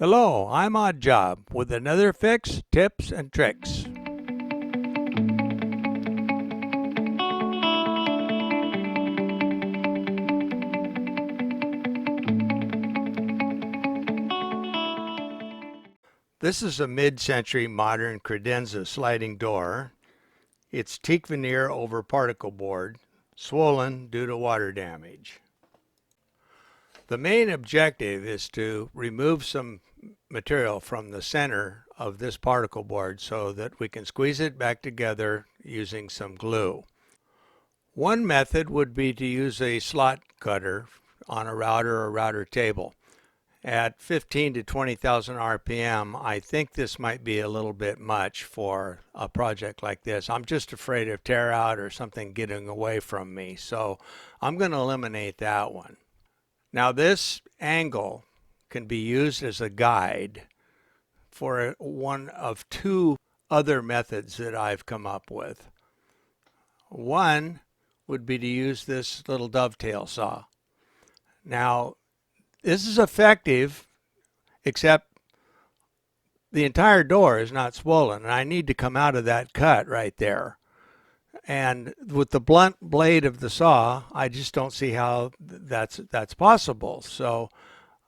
Hello, I'm Odd Job with another fix, tips, and tricks. This is a mid-century modern credenza sliding door. It's teak veneer over particle board, swollen due to water damage. The main objective is to remove some material from the center of this particle board so that we can squeeze it back together using some glue. One method would be to use a slot cutter on a router or router table. At 15 to 20,000 RPM, I think this might be a little bit much for a project like this. I'm just afraid of tear out or something getting away from me, so I'm going to eliminate that one. Now this angle can be used as a guide for one of two other methods that I've come up with. One would be to use this little dovetail saw. Now, this is effective, except the entire door is not swollen, and I need to come out of that cut right there. And with the blunt blade of the saw, I just don't see how that's possible. So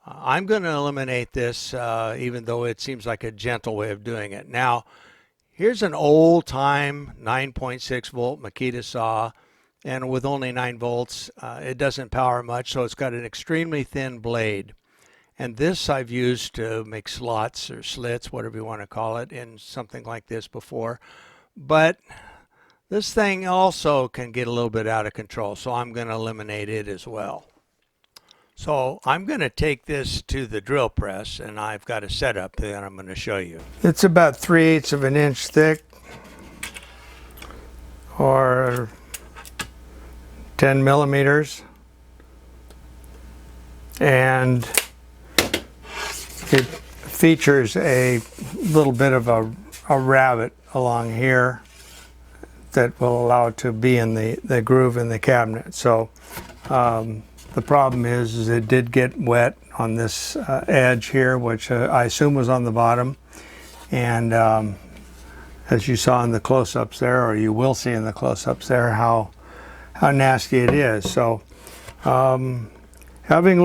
I'm going to eliminate this, even though it seems like a gentle way of doing it. Now, here's an old-time 9.6 volt Makita saw, and with only 9 volts, it doesn't power much, so it's got an extremely thin blade. And this I've used to make slots or slits, whatever you want to call it, in something like this before. But this thing also can get a little bit out of control, so I'm going to eliminate it as well. So I'm going to take this to the drill press, and I've got a setup that I'm going to show you. It's about 3/8 of an inch thick, or 10 millimeters, and it features a little bit of a rabbet along here that will allow it to be in the groove in the cabinet. So the problem is it did get wet on this edge here, which I assume was on the bottom. And as you saw in the close-ups there, or you will see in the close-ups there, how nasty it is. So having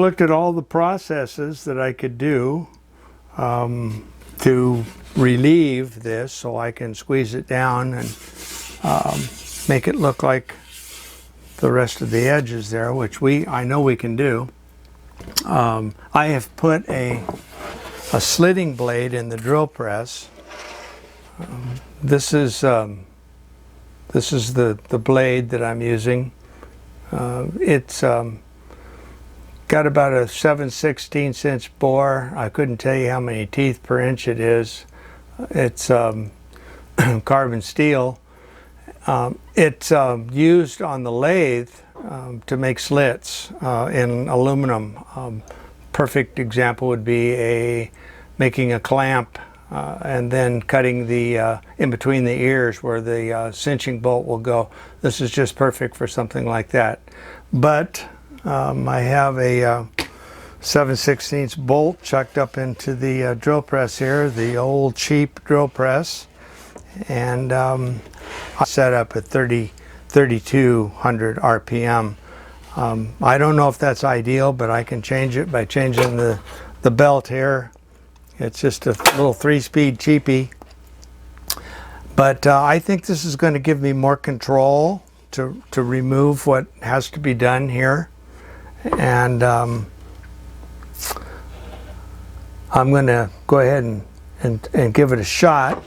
looked at all the processes that I could do to relieve this so I can squeeze it down and make it look like the rest of the edges there, which I know we can do. I have put a slitting blade in the drill press. This is the blade that I'm using. It's got about a 7/16 inch bore. I couldn't tell you how many teeth per inch it is. It's carbon steel. It's used on the lathe to make slits in aluminum. Perfect example would be making a clamp and then cutting the in between the ears where the cinching bolt will go. This is just perfect for something like that. But I have a 7/16 bolt chucked up into the drill press here, the old cheap drill press, and I set up at 3,200 RPM. I don't know if that's ideal, but I can change it by changing the belt here. It's just a little 3-speed cheapie. But I think this is going to give me more control to remove what has to be done here. And I'm going to go ahead and give it a shot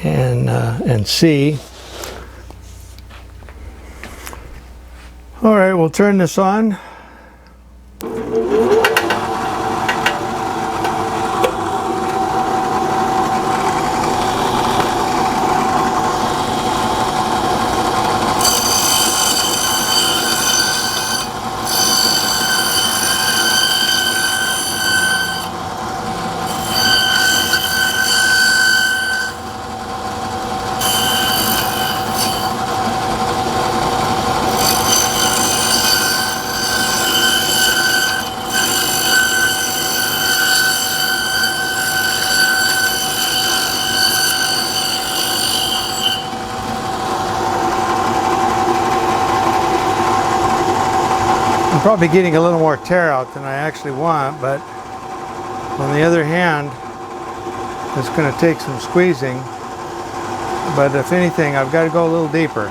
and see. All right, we'll turn this on. I'm probably getting a little more tear out than I actually want, but on the other hand, it's going to take some squeezing. But if anything, I've got to go a little deeper.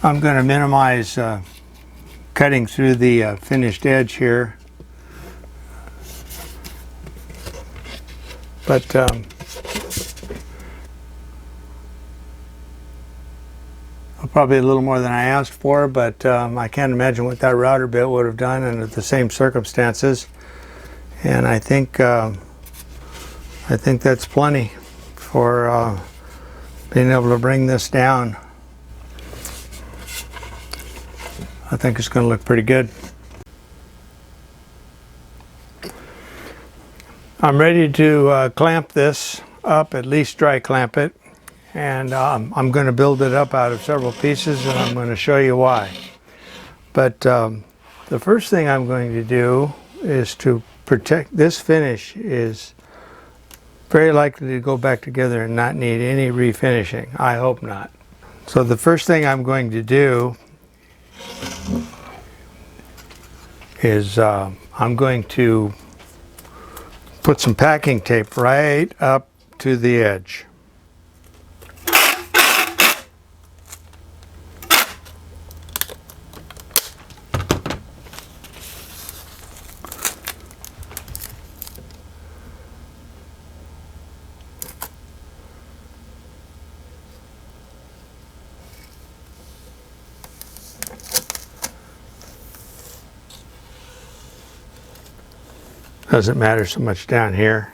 I'm going to minimize cutting through the finished edge here, but probably a little more than I asked for, but I can't imagine what that router bit would have done under the same circumstances, and I think that's plenty for being able to bring this down. I think it's going to look pretty good. I'm ready to clamp this up, at least dry clamp it, and I'm going to build it up out of several pieces, and I'm going to show you why. But the first thing I'm going to do is to protect this finish. Is very likely to go back together and not need any refinishing. I hope not. So the first thing I'm going to do is I'm going to put some packing tape right up to the edge. Doesn't matter so much down here,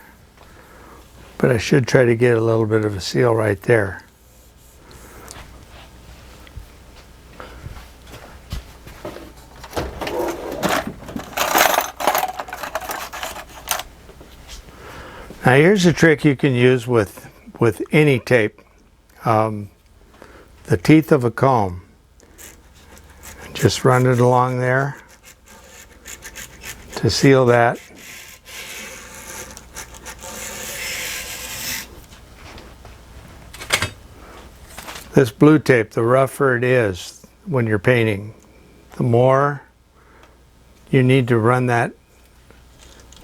but I should try to get a little bit of a seal right there. Now here's a trick you can use with any tape. The teeth of a comb. Just run it along there to seal that. This blue tape, the rougher it is when you're painting, the more you need to run that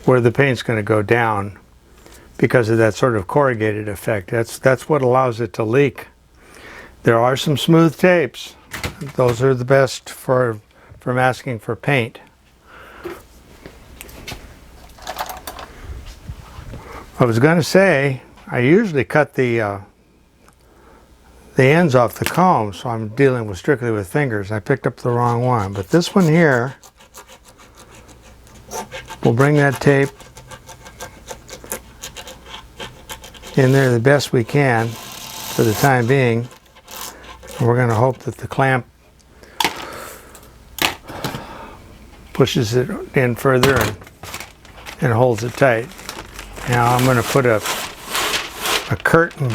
where the paint's going to go down because of that sort of corrugated effect. That's what allows it to leak. There are some smooth tapes. Those are the best for masking for paint. I was going to say, I usually cut the ends off the comb, so I'm dealing strictly with fingers. I picked up the wrong one, but this one here, we'll bring that tape in there the best we can for the time being. And we're going to hope that the clamp pushes it in further and holds it tight. Now I'm going to put a curtain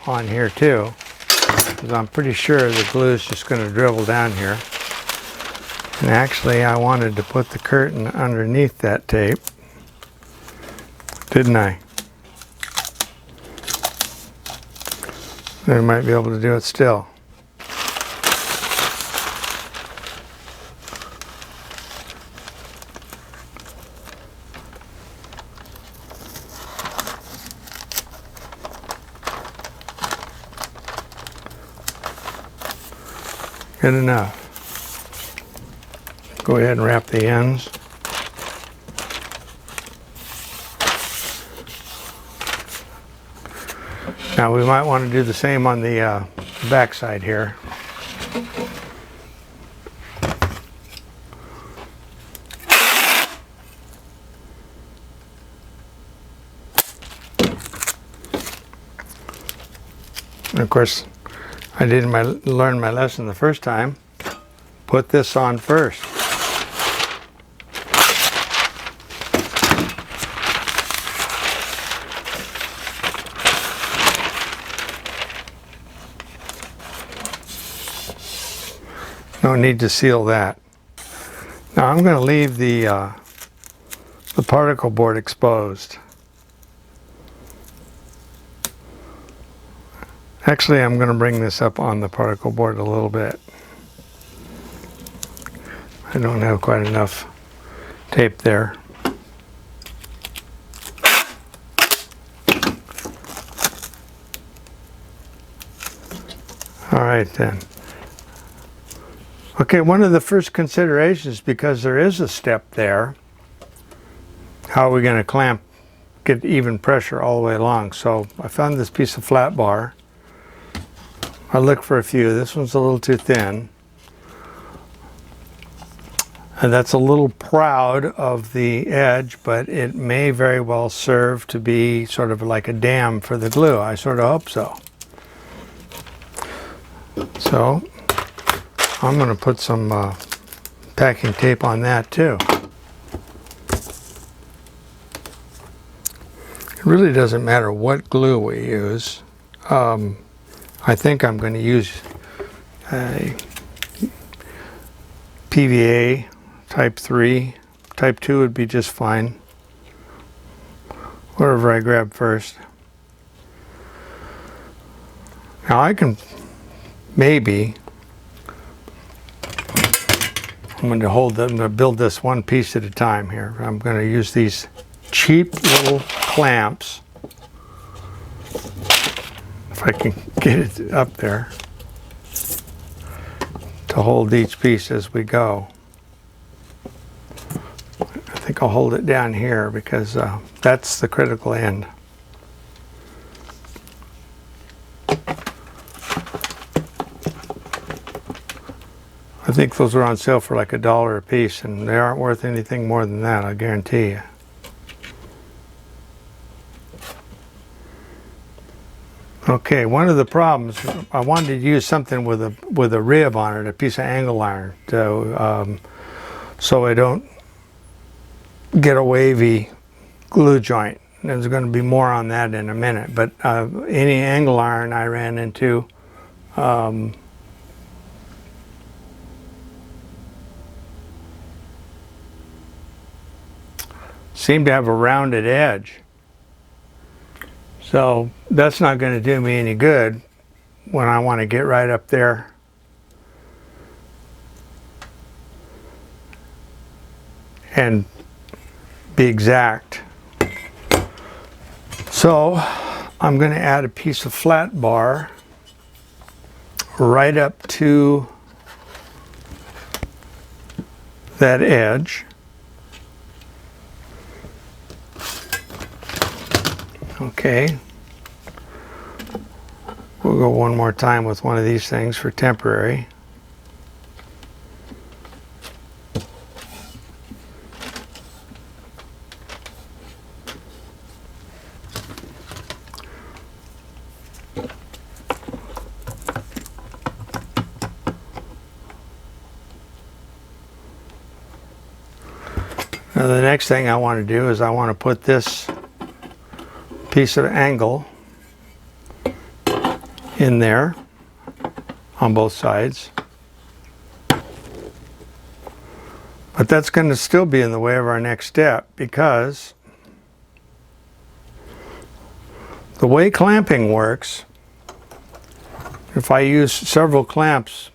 on here too, because I'm pretty sure the glue is just going to dribble down here. And actually I wanted to put the curtain underneath that tape, didn't I? I might be able to do it still. Good enough. Go ahead and wrap the ends. Now we might want to do the same on the back side here. And of course, I didn't learn my lesson the first time. Put this on first. No need to seal that. Now I'm going to leave the particle board exposed. Actually, I'm going to bring this up on the particle board a little bit. I don't have quite enough tape there. All right then. Okay, one of the first considerations, because there is a step there, how are we going to get even pressure all the way along? So I found this piece of flat bar. I looked for a few. This one's a little too thin. And that's a little proud of the edge, but it may very well serve to be sort of like a dam for the glue. I sort of hope so. So I'm going to put some packing tape on that too. It really doesn't matter what glue we use. I think I'm going to use a PVA type 3. Type 2 would be just fine. Whatever I grab first. Now I can maybe, I'm going to build this one piece at a time here. I'm going to use these cheap little clamps, if I can get it up there, to hold each piece as we go. I think I'll hold it down here because that's the critical end. I think those are on sale for like $1 a piece, and they aren't worth anything more than that, I guarantee you. Okay, one of the problems, I wanted to use something with a rib on it, a piece of angle iron, so I don't get a wavy glue joint. There's going to be more on that in a minute, but any angle iron I ran into seemed to have a rounded edge. So that's not going to do me any good when I want to get right up there and be exact. So I'm going to add a piece of flat bar right up to that edge. Okay, we'll go one more time with one of these things for temporary. Now the next thing I want to do is I want to put this piece of angle in there on both sides, but that's going to still be in the way of our next step, because the way clamping works, if I use several clamps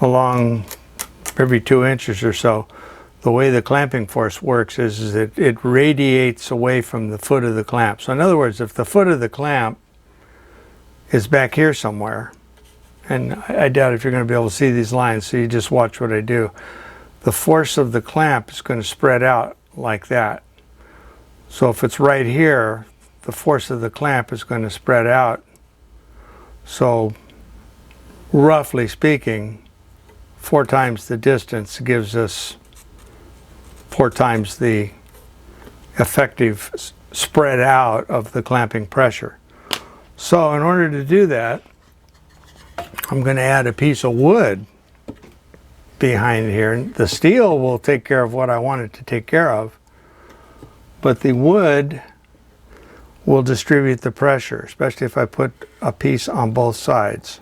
along every 2 inches or so, the way the clamping force works is that it radiates away from the foot of the clamp. So in other words, if the foot of the clamp is back here somewhere, and I doubt if you're going to be able to see these lines, so you just watch what I do, the force of the clamp is going to spread out like that. So if it's right here, the force of the clamp is going to spread out. So roughly speaking, 4 times the distance gives us 4 times the effective spread out of the clamping pressure. So in order to do that, I'm going to add a piece of wood behind here. The steel will take care of what I want it to take care of, but the wood will distribute the pressure, especially if I put a piece on both sides.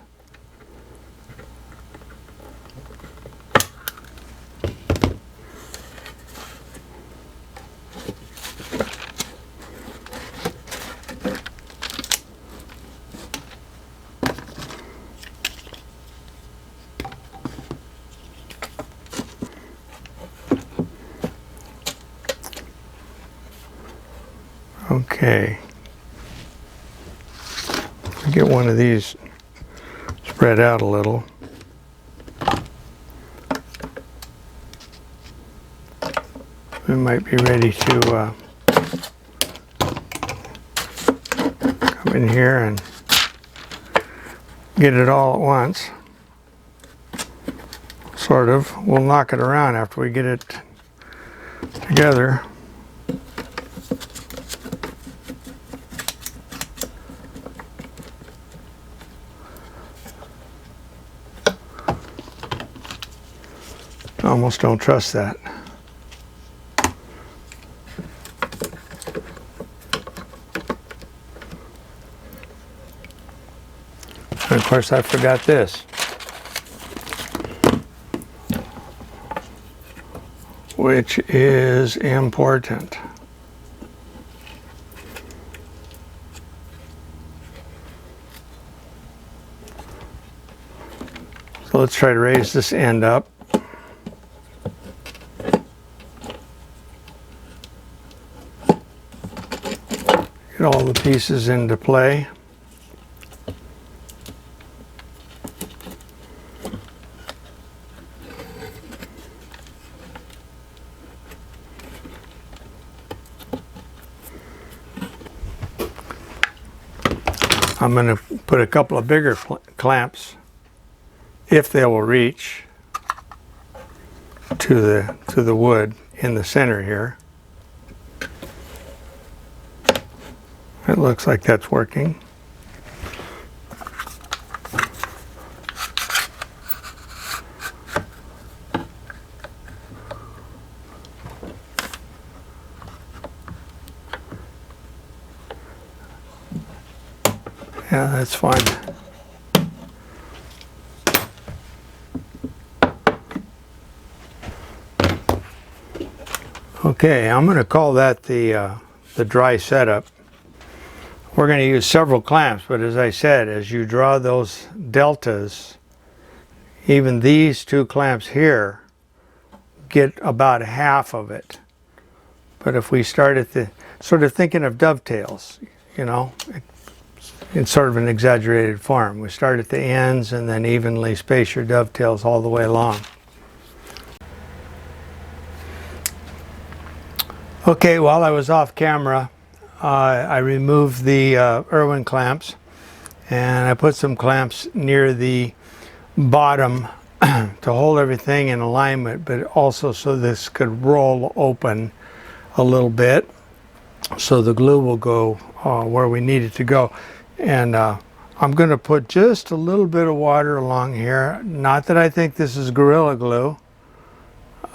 Okay, get one of these spread out a little. We might be ready to come in here and get it all at once. Sort of. We'll knock it around after we get it together. Almost don't trust that. And of course I forgot this, which is important. So let's try to raise this end up. Get all the pieces into play. I'm going to put a couple of bigger clamps, if they will reach, to the wood in the center here. It looks like that's working. Yeah, that's fine. Okay, I'm going to call that the dry setup. We're going to use several clamps, but as I said, as you draw those deltas, even these two clamps here get about half of it. But if we start at the, sort of thinking of dovetails, you know, in sort of an exaggerated form. We start at the ends and then evenly space your dovetails all the way along. Okay, while I was off camera, I removed the Irwin clamps, and I put some clamps near the bottom to hold everything in alignment, but also so this could roll open a little bit so the glue will go where we need it to go. And I'm going to put just a little bit of water along here. Not that I think this is Gorilla Glue,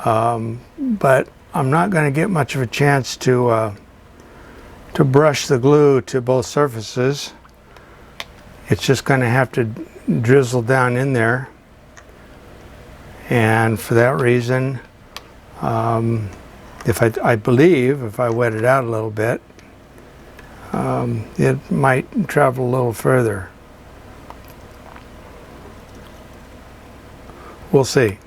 but I'm not going to get much of a chance to brush the glue to both surfaces. It's just going to have to drizzle down in there, and for that reason, I believe if I wet it out a little bit, it might travel a little further. We'll see.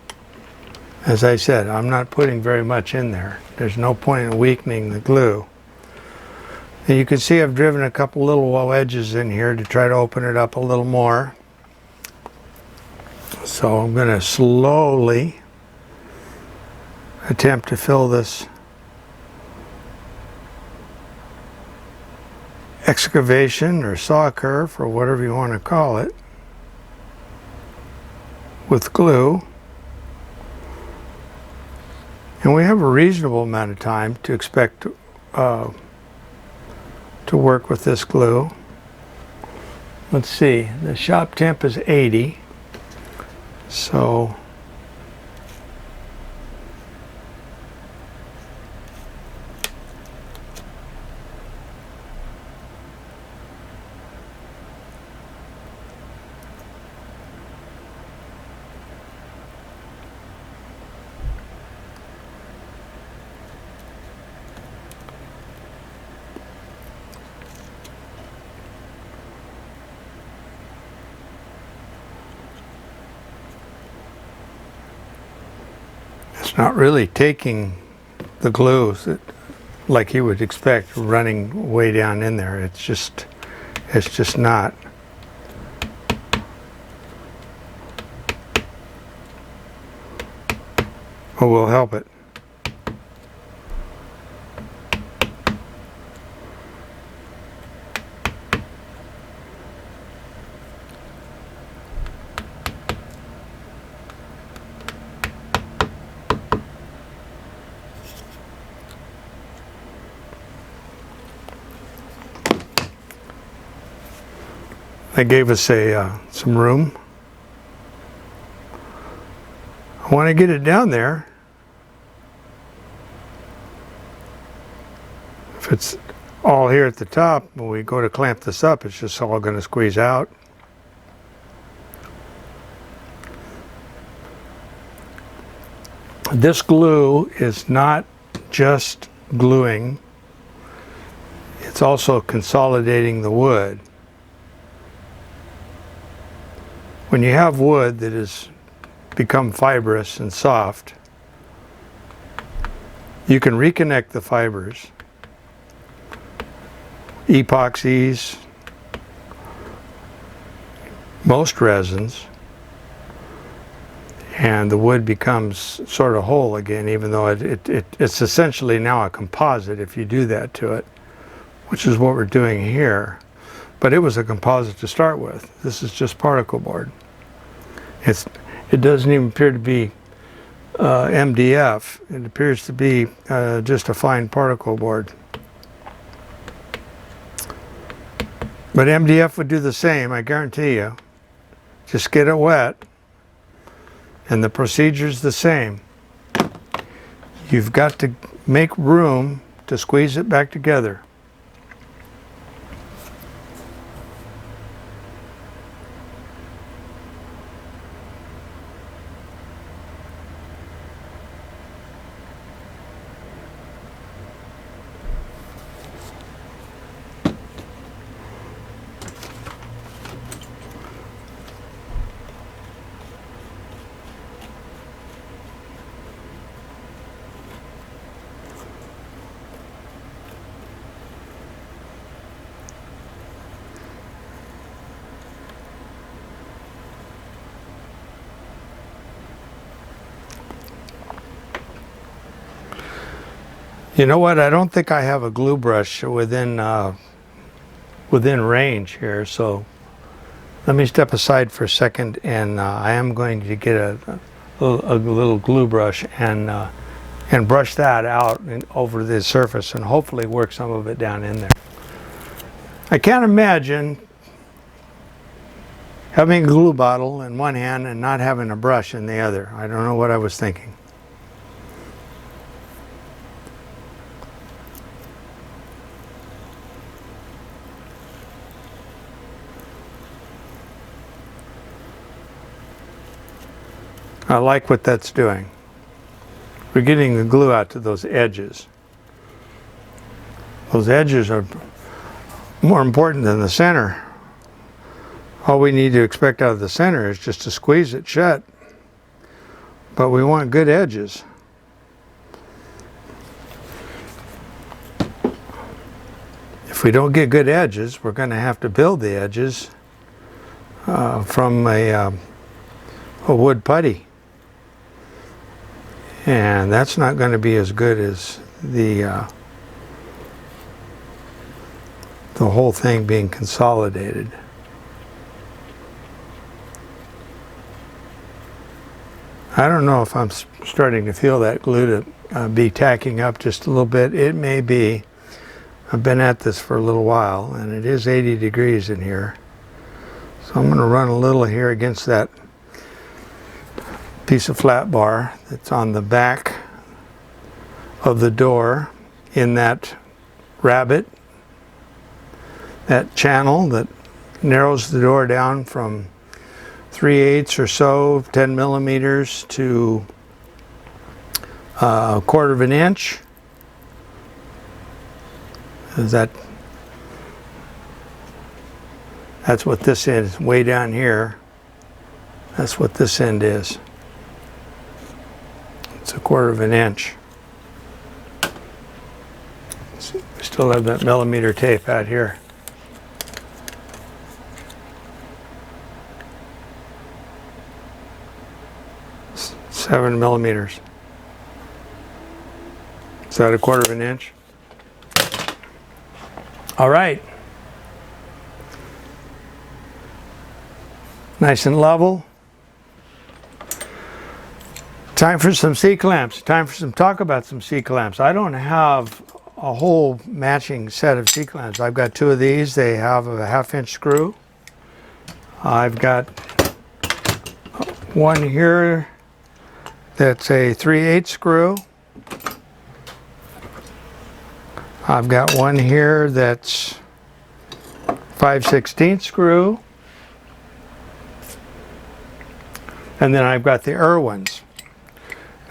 As I said, I'm not putting very much in there. There's no point in weakening the glue. And you can see I've driven a couple little wedges in here to try to open it up a little more. So I'm going to slowly attempt to fill this excavation or saw curve, or whatever you want to call it, with glue. And we have a reasonable amount of time to expect to work with this glue. let's see, the shop temp is 80, so it's not really taking the glue like you would expect running way down in there. It's just not. Oh, we'll help it. They gave us some room. I want to get it down there. If it's all here at the top, when we go to clamp this up, it's just all going to squeeze out. This glue is not just gluing, it's also consolidating the wood. When you have wood that has become fibrous and soft, you can reconnect the fibers, epoxies, most resins, and the wood becomes sort of whole again, even though it's essentially now a composite if you do that to it, which is what we're doing here. But it was a composite to start with. This is just particle board. It doesn't even appear to be MDF. It appears to be just a fine particle board. But MDF would do the same, I guarantee you. Just get it wet, and the procedure's the same. You've got to make room to squeeze it back together. You know what? I don't think I have a glue brush within range here, so let me step aside for a second, and I am going to get a little glue brush and brush that out over the surface and hopefully work some of it down in there. I can't imagine having a glue bottle in one hand and not having a brush in the other. I don't know what I was thinking. I like what that's doing. We're getting the glue out to those edges. Those edges are more important than the center. All we need to expect out of the center is just to squeeze it shut. But we want good edges. If we don't get good edges, we're going to have to build the edges from a wood putty. And that's not going to be as good as the whole thing being consolidated. I don't know if I'm starting to feel that glue to be tacking up just a little bit. It may be. I've been at this for a little while, and it is 80 degrees in here. So I'm going to run a little here against that piece of flat bar that's on the back of the door in that rabbet, that channel that narrows the door down from 3/8 or so, 10 millimeters to a quarter of an inch. That's what this is, way down here. That's what this end is. It's a quarter of an inch. We still have that millimeter tape out here. 7 millimeters. Is that a quarter of an inch? All right. Nice and level. Time for some C-clamps. Time for some talk about some C-clamps. I don't have a whole matching set of C-clamps. I've got 2 of these. They have a 1/2 inch screw. I've got one here that's a 3/8 screw. I've got one here that's 5/16 screw. And then I've got the Irwins.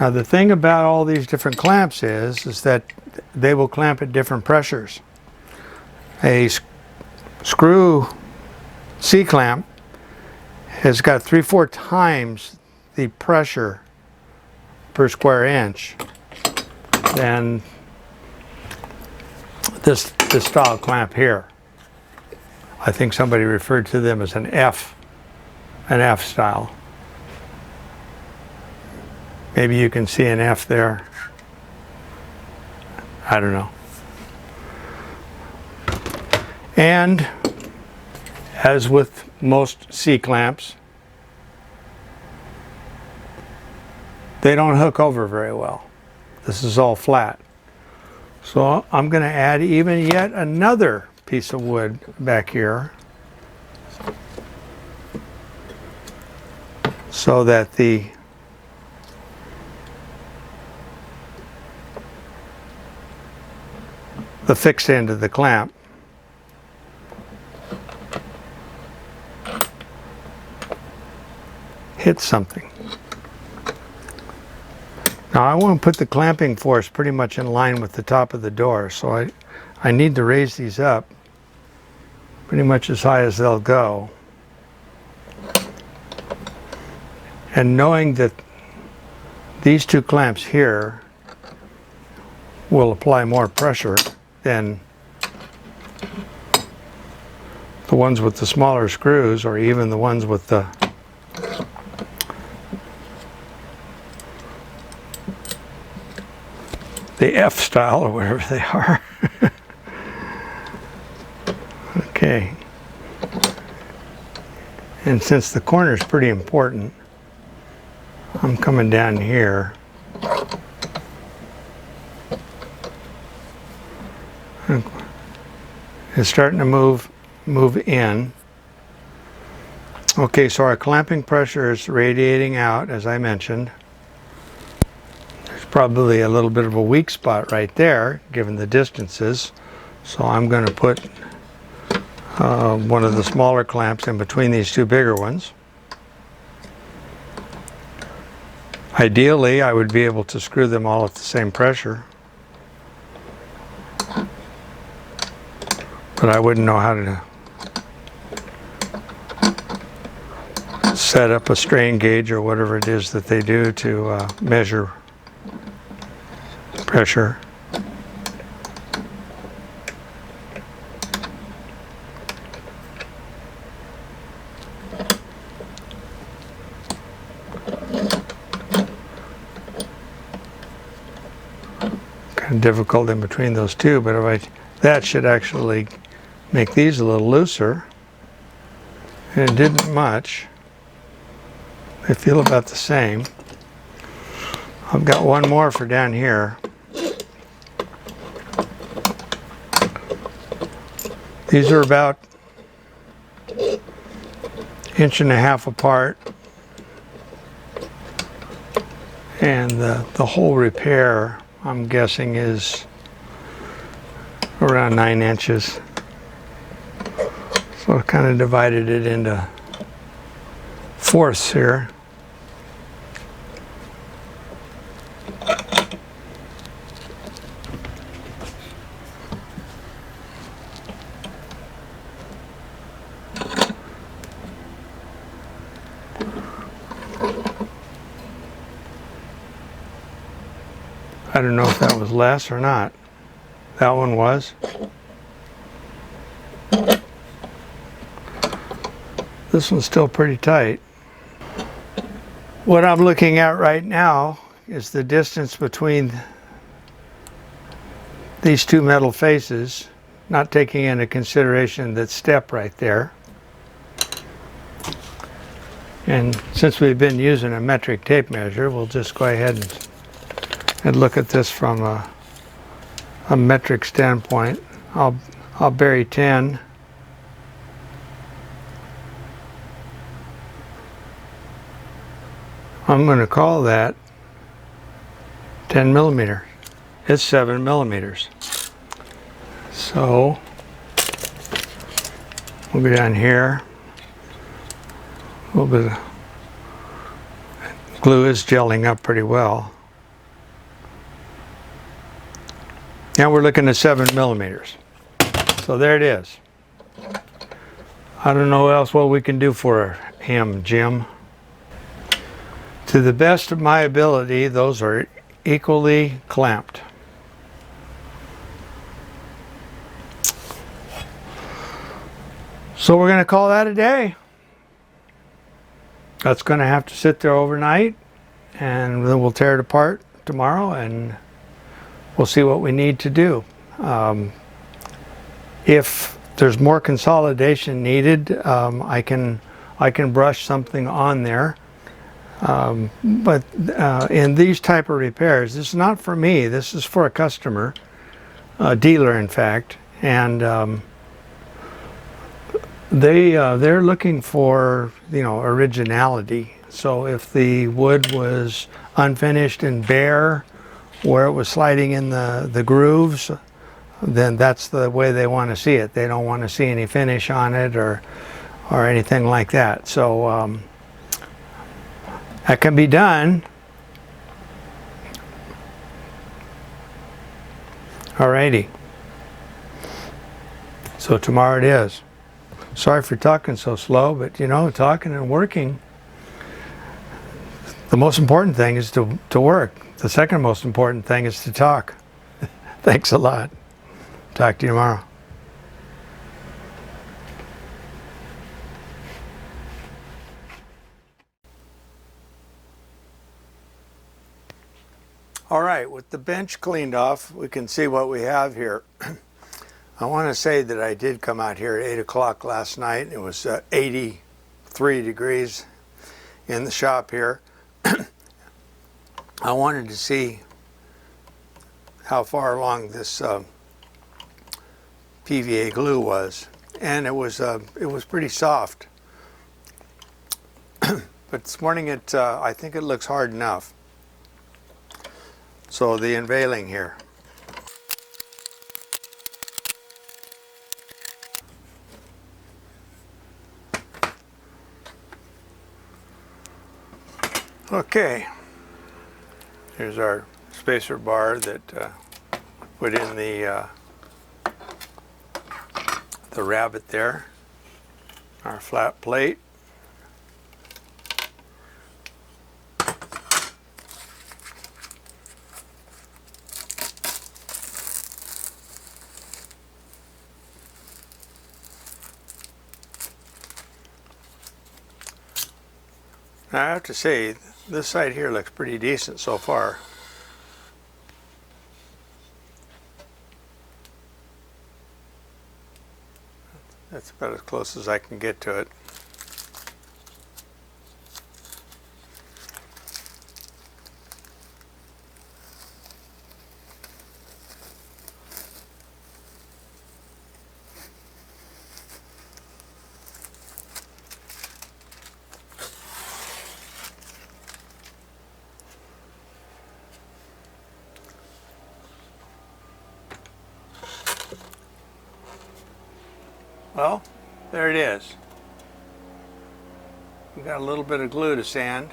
Now the thing about all these different clamps is that they will clamp at different pressures. A screw C-clamp has got 3-4 times the pressure per square inch than this style clamp here. I think somebody referred to them as an F style. Maybe you can see an F there. I don't know. And as with most C-clamps, they don't hook over very well. This is all flat. So I'm going to add even yet another piece of wood back here so that the fixed end of the clamp hits something. Now I want to put the clamping force pretty much in line with the top of the door, so I need to raise these up pretty much as high as they'll go. And knowing that these 2 clamps here will apply more pressure than the ones with the smaller screws, or even the ones with the F style or whatever they are. Okay. And since the corner is pretty important, I'm coming down here. It's starting to move in. Okay, so our clamping pressure is radiating out, as I mentioned. There's probably a little bit of a weak spot right there, given the distances. So I'm going to put one of the smaller clamps in between these 2 bigger ones. Ideally, I would be able to screw them all at the same pressure, but I wouldn't know how to set up a strain gauge or whatever it is that they do to measure pressure. Kind of difficult in between those 2, but that should actually make these a little looser. And it didn't much. They feel about the same. I've got one more for down here. These are about 1.5 inches apart, and the whole repair, I'm guessing, is around 9 inches. So I kind of divided it into fourths here. I don't know if that was less or not. That one was. This one's still pretty tight. What I'm looking at right now is the distance between these two metal faces, not taking into consideration that step right there. And since we've been using a metric tape measure, we'll just go ahead and look at this from a metric standpoint. I'll bury 10. I'm going to call that 10 millimeter. It's 7 millimeters. So we'll go down here. A little bit of glue is gelling up pretty well. Now we're looking at 7 millimeters. So there it is. I don't know what we can do for him, Jim. To the best of my ability, those are equally clamped. So we're going to call that a day. That's going to have to sit there overnight, and then we'll tear it apart tomorrow and we'll see what we need to do. If there's more consolidation needed, I can brush something on there. But in these type of repairs, this is not for me. This is for a customer, a dealer, in fact, and they're looking for, you know, originality. So if the wood was unfinished and bare, where it was sliding in the grooves, then that's the way they want to see it. They don't want to see any finish on it or anything like that. So that can be done. Alrighty. So tomorrow it is. Sorry for talking so slow, but you know, talking and working. The most important thing is to work. The second most important thing is to talk. Thanks a lot. Talk to you tomorrow. All right, with the bench cleaned off, we can see what we have here. I want to say that I did come out here at 8 o'clock last night. It was 83 degrees in the shop here. I wanted to see how far along this PVA glue was, and it was pretty soft. But this morning I think it looks hard enough. So the unveiling here. Okay, here's our spacer bar that put in the rabbet there, our flat plate. Now I have to say, this side here looks pretty decent so far. That's about as close as I can get to it. Well, there it is. We've got a little bit of glue to sand.